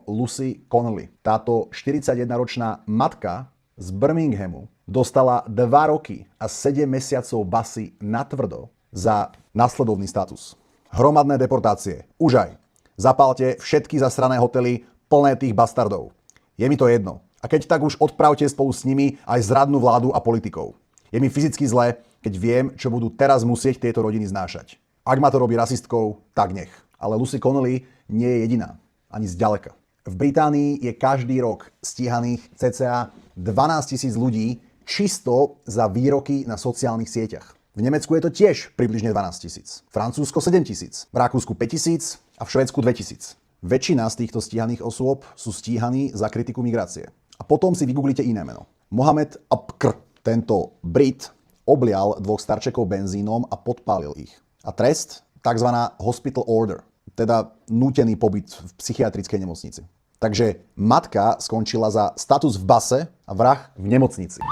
Lucy Connolly. Táto 41-ročná matka z Birminghamu dostala 2 roky a 7 mesiacov basy natvrdo za nasledovný status. Hromadné deportácie. Už aj. Zapálte všetky zasrané hotely plné tých bastardov. Je mi to jedno. A keď tak už odpravte spolu s nimi aj zradnú vládu a politikov. Je mi fyzicky zle, keď viem, čo budú teraz musieť tieto rodiny znášať. Ak ma to robí rasistkou, tak nech. Ale Lucy Connolly nie je jediná. Ani zďaleka. V Británii je každý rok stíhaných cca 12 000 ľudí čisto za výroky na sociálnych sieťach. V Nemecku je to tiež približne 12 000. Francúzsko 7 000. V Rakúsku 5 000 a v Švédsku 2 000. Väčšina z týchto stíhaných osôb sú stíhaní za kritiku migrácie. A potom si vygooglite iné meno. Mohamed Abkr, tento Brit, oblial 2 starčekov benzínom a podpálil ich. A trest? Takzvaná hospital order, teda nútený pobyt v psychiatrickej nemocnici. Takže matka skončila za status v base a vrah v nemocnici.